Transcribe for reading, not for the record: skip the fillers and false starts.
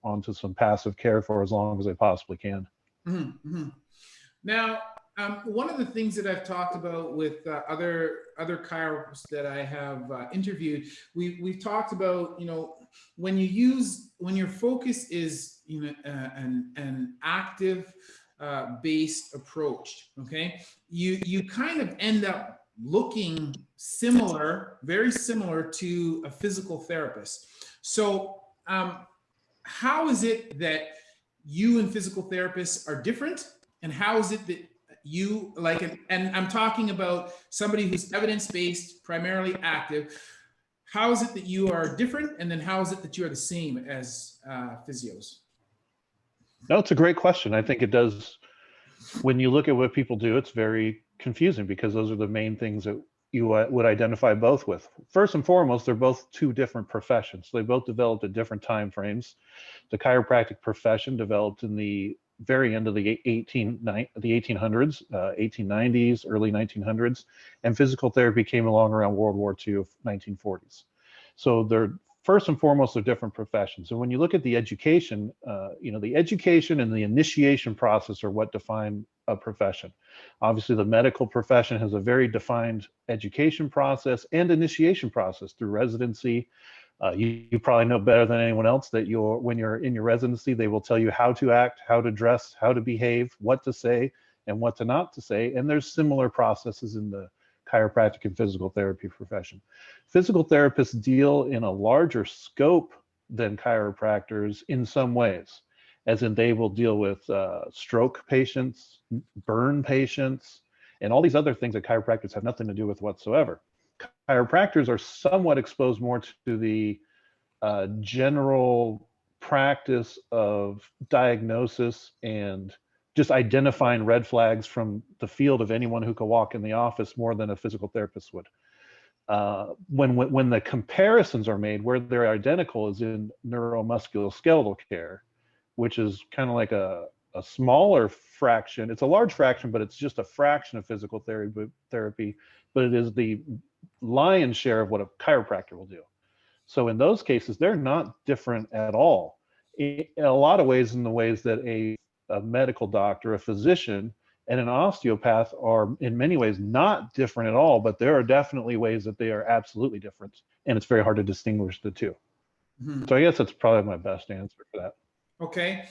onto some passive care for as long as they possibly can. Mm-hmm. Now, one of the things that I've talked about with other chiropractors that I have interviewed, we've talked about, when your focus is, an active based approach, okay, you kind of end up looking very similar to a physical therapist. So, how is it that you and physical therapists are different, and how is it that you and I'm talking about somebody who's evidence-based, primarily active. How is it that you are different, and then how is it that you are the same as physios? No, it's a great question. I think it does. When you look at what people do, it's very confusing because those are the main things that you would identify both with. First and foremost, they're both two different professions. They both developed at different time frames. The chiropractic profession developed in the very end of the 1800s, 1890s, early 1900s, and physical therapy came along around World War II, 1940s. So they're first and foremost, they're different professions. And when you look at the education, the education and the initiation process are what define a profession. Obviously, the medical profession has a very defined education process and initiation process through residency. You probably know better than anyone else that when you're in your residency, they will tell you how to act, how to dress, how to behave, what to say, and what to not to say. And there's similar processes in the chiropractic and physical therapy profession. Physical therapists deal in a larger scope than chiropractors in some ways, as in they will deal with stroke patients, burn patients, and all these other things that chiropractors have nothing to do with whatsoever. Chiropractors are somewhat exposed more to the general practice of diagnosis and just identifying red flags from the field of anyone who could walk in the office more than a physical therapist would. When the comparisons are made where they're identical is in neuromusculoskeletal care, which is kind of like a smaller fraction. It's a large fraction, but it's just a fraction of physical therapy, but it is the lion's share of what a chiropractor will do. So in those cases, they're not different at all. In a lot of ways, in the ways that a medical doctor, a physician, and an osteopath are in many ways not different at all, but there are definitely ways that they are absolutely different, and it's very hard to distinguish the two. Mm-hmm. So I guess that's probably my best answer for that. Okay.